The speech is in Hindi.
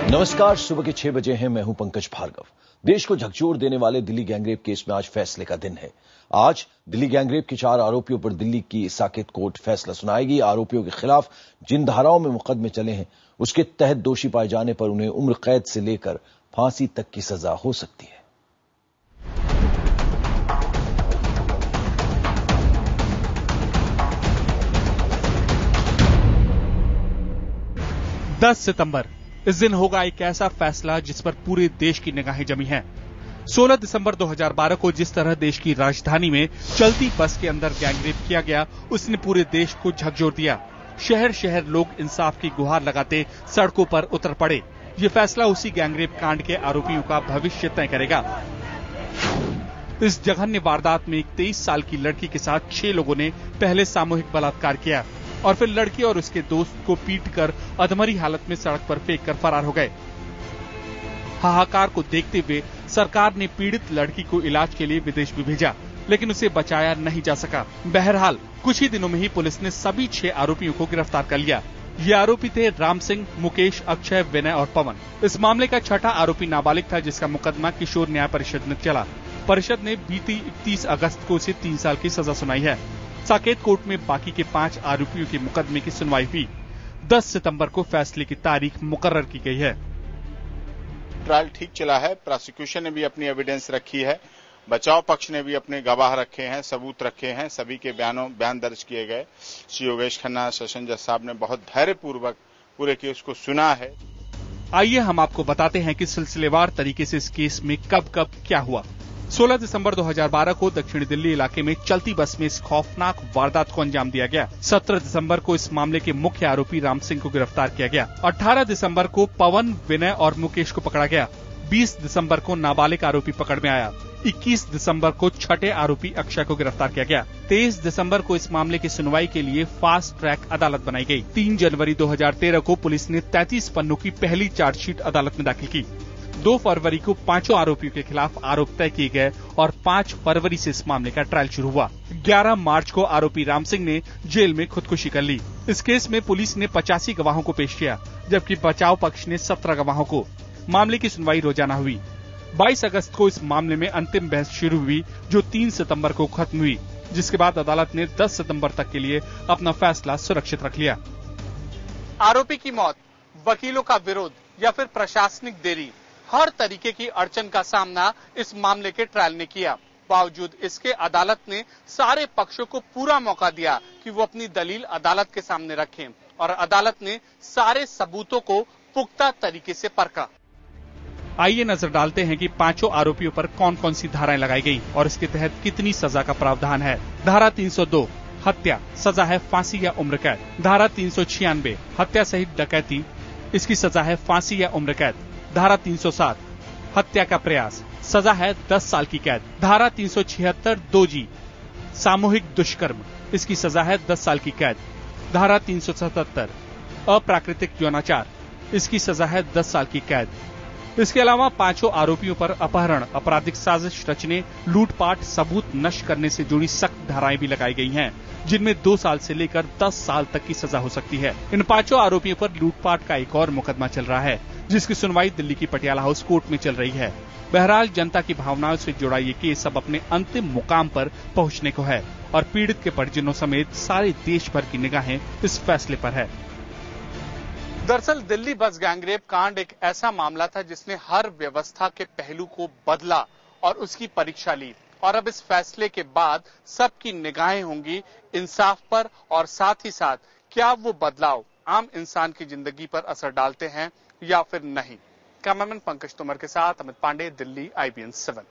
नमस्कार, सुबह के 6 बजे हैं। मैं हूं पंकज भार्गव। देश को झकझोर देने वाले दिल्ली गैंगरेप केस में आज फैसले का दिन है। आज दिल्ली गैंगरेप के 4 आरोपियों पर दिल्ली की साकेत कोर्ट फैसला सुनाएगी। आरोपियों के खिलाफ जिन धाराओं में मुकदमे चले हैं उसके तहत दोषी पाए जाने पर उन्हें उम्र कैद से लेकर फांसी तक की सजा हो सकती है। सितंबर इस दिन होगा एक ऐसा फैसला जिस पर पूरे देश की निगाहें जमी हैं। 16 दिसंबर 2012 को जिस तरह देश की राजधानी में चलती बस के अंदर गैंगरेप किया गया, उसने पूरे देश को झकझोर दिया। शहर शहर लोग इंसाफ की गुहार लगाते सड़कों पर उतर पड़े। ये फैसला उसी गैंगरेप कांड के आरोपियों का भविष्य तय करेगा। इस जघन्य वारदात में एक 23 साल की लड़की के साथ 6 लोगों ने पहले सामूहिक बलात्कार किया और फिर लड़की और उसके दोस्त को पीटकर अधमरी हालत में सड़क पर फेंककर फरार हो गए। हाहाकार को देखते हुए सरकार ने पीड़ित लड़की को इलाज के लिए विदेश भी भेजा, लेकिन उसे बचाया नहीं जा सका। बहरहाल कुछ ही दिनों में ही पुलिस ने सभी 6 आरोपियों को गिरफ्तार कर लिया। ये आरोपी थे राम सिंह, मुकेश, अक्षय, विनय और पवन। इस मामले का छठा आरोपी नाबालिग था, जिसका मुकदमा किशोर न्याय परिषद में चला। परिषद ने बीती 31 अगस्त को उसे 3 साल की सजा सुनाई है। साकेत कोर्ट में बाकी के 5 आरोपियों के मुकदमे की सुनवाई हुई। 10 सितंबर को फैसले की तारीख मुकर्रर की गई है। ट्रायल ठीक चला है। प्रोसिक्यूशन ने भी अपनी एविडेंस रखी है, बचाव पक्ष ने भी अपने गवाह रखे हैं, सबूत रखे हैं, सभी के बयान दर्ज किए गए। श्री योगेश खन्ना, सेशन जज साहब ने बहुत धैर्यपूर्वक पूरे केस को सुना है। आइए हम आपको बताते हैं कि सिलसिलेवार तरीके से इस केस में कब कब क्या हुआ। 16 दिसंबर 2012 को दक्षिणी दिल्ली इलाके में चलती बस में इस खौफनाक वारदात को अंजाम दिया गया। 17 दिसंबर को इस मामले के मुख्य आरोपी राम सिंह को गिरफ्तार किया गया। 18 दिसंबर को पवन, विनय और मुकेश को पकड़ा गया। 20 दिसंबर को नाबालिग आरोपी पकड़ में आया। 21 दिसंबर को छठे आरोपी अक्षय को गिरफ्तार किया गया। 23 दिसंबर को इस मामले की सुनवाई के लिए फास्ट ट्रैक अदालत बनाई गई। 3 जनवरी 2013 को पुलिस ने 33 पन्नों की पहली चार्जशीट अदालत में दाखिल की। 2 फरवरी को 5 आरोपियों के खिलाफ आरोप तय किए गए और 5 फरवरी से इस मामले का ट्रायल शुरू हुआ। 11 मार्च को आरोपी राम सिंह ने जेल में खुदकुशी कर ली। इस केस में पुलिस ने 85 गवाहों को पेश किया, जबकि बचाव पक्ष ने 17 गवाहों को। मामले की सुनवाई रोजाना हुई। 22 अगस्त को इस मामले में अंतिम बहस शुरू हुई, जो 3 सितंबर को खत्म हुई, जिसके बाद अदालत ने 10 सितंबर तक के लिए अपना फैसला सुरक्षित रख लिया। आरोपी की मौत, वकीलों का विरोध या फिर प्रशासनिक देरी, हर तरीके की अड़चन का सामना इस मामले के ट्रायल ने किया। बावजूद इसके अदालत ने सारे पक्षों को पूरा मौका दिया कि वो अपनी दलील अदालत के सामने रखें और अदालत ने सारे सबूतों को पुख्ता तरीके से परखा। आइए नजर डालते हैं कि 5 आरोपियों पर कौन कौन सी धाराएं लगाई गई और इसके तहत कितनी सजा का प्रावधान है। धारा 302 हत्या, सजा है फांसी या उम्र कैद। धारा 396 हत्या सहित डकैती, इसकी सजा है फांसी या उम्र कैद। धारा 307 हत्या का प्रयास, सजा है 10 साल की कैद। धारा 376 2G सामूहिक दुष्कर्म, इसकी सजा है 10 साल की कैद। धारा 377 अप्राकृतिक यौनाचार, इसकी सजा है 10 साल की कैद। इसके अलावा 5 आरोपियों पर अपहरण, आपराधिक साजिश रचने, लूटपाट, सबूत नष्ट करने से जुड़ी सख्त धाराएं भी लगाई गई हैं, जिनमें 2 साल से लेकर 10 साल तक की सजा हो सकती है। इन 5 आरोपियों पर लूटपाट का एक और मुकदमा चल रहा है, जिसकी सुनवाई दिल्ली की पटियाला हाउस कोर्ट में चल रही है। बहरहाल जनता की भावनाओं से जुड़ा ये केस अब अपने अंतिम मुकाम पर पहुंचने को है और पीड़ित के परिजनों समेत सारे देश भर की निगाहें इस फैसले पर है। दरअसल दिल्ली बस गैंगरेप कांड एक ऐसा मामला था जिसने हर व्यवस्था के पहलू को बदला और उसकी परीक्षा ली, और अब इस फैसले के बाद सबकी निगाहें होंगी इंसाफ पर, और साथ ही साथ क्या वो बदलाव आम इंसान की जिंदगी पर असर डालते हैं या फिर नहीं। कैमरामैन पंकज तोमर के साथ अमित पांडे, दिल्ली, IBN 7।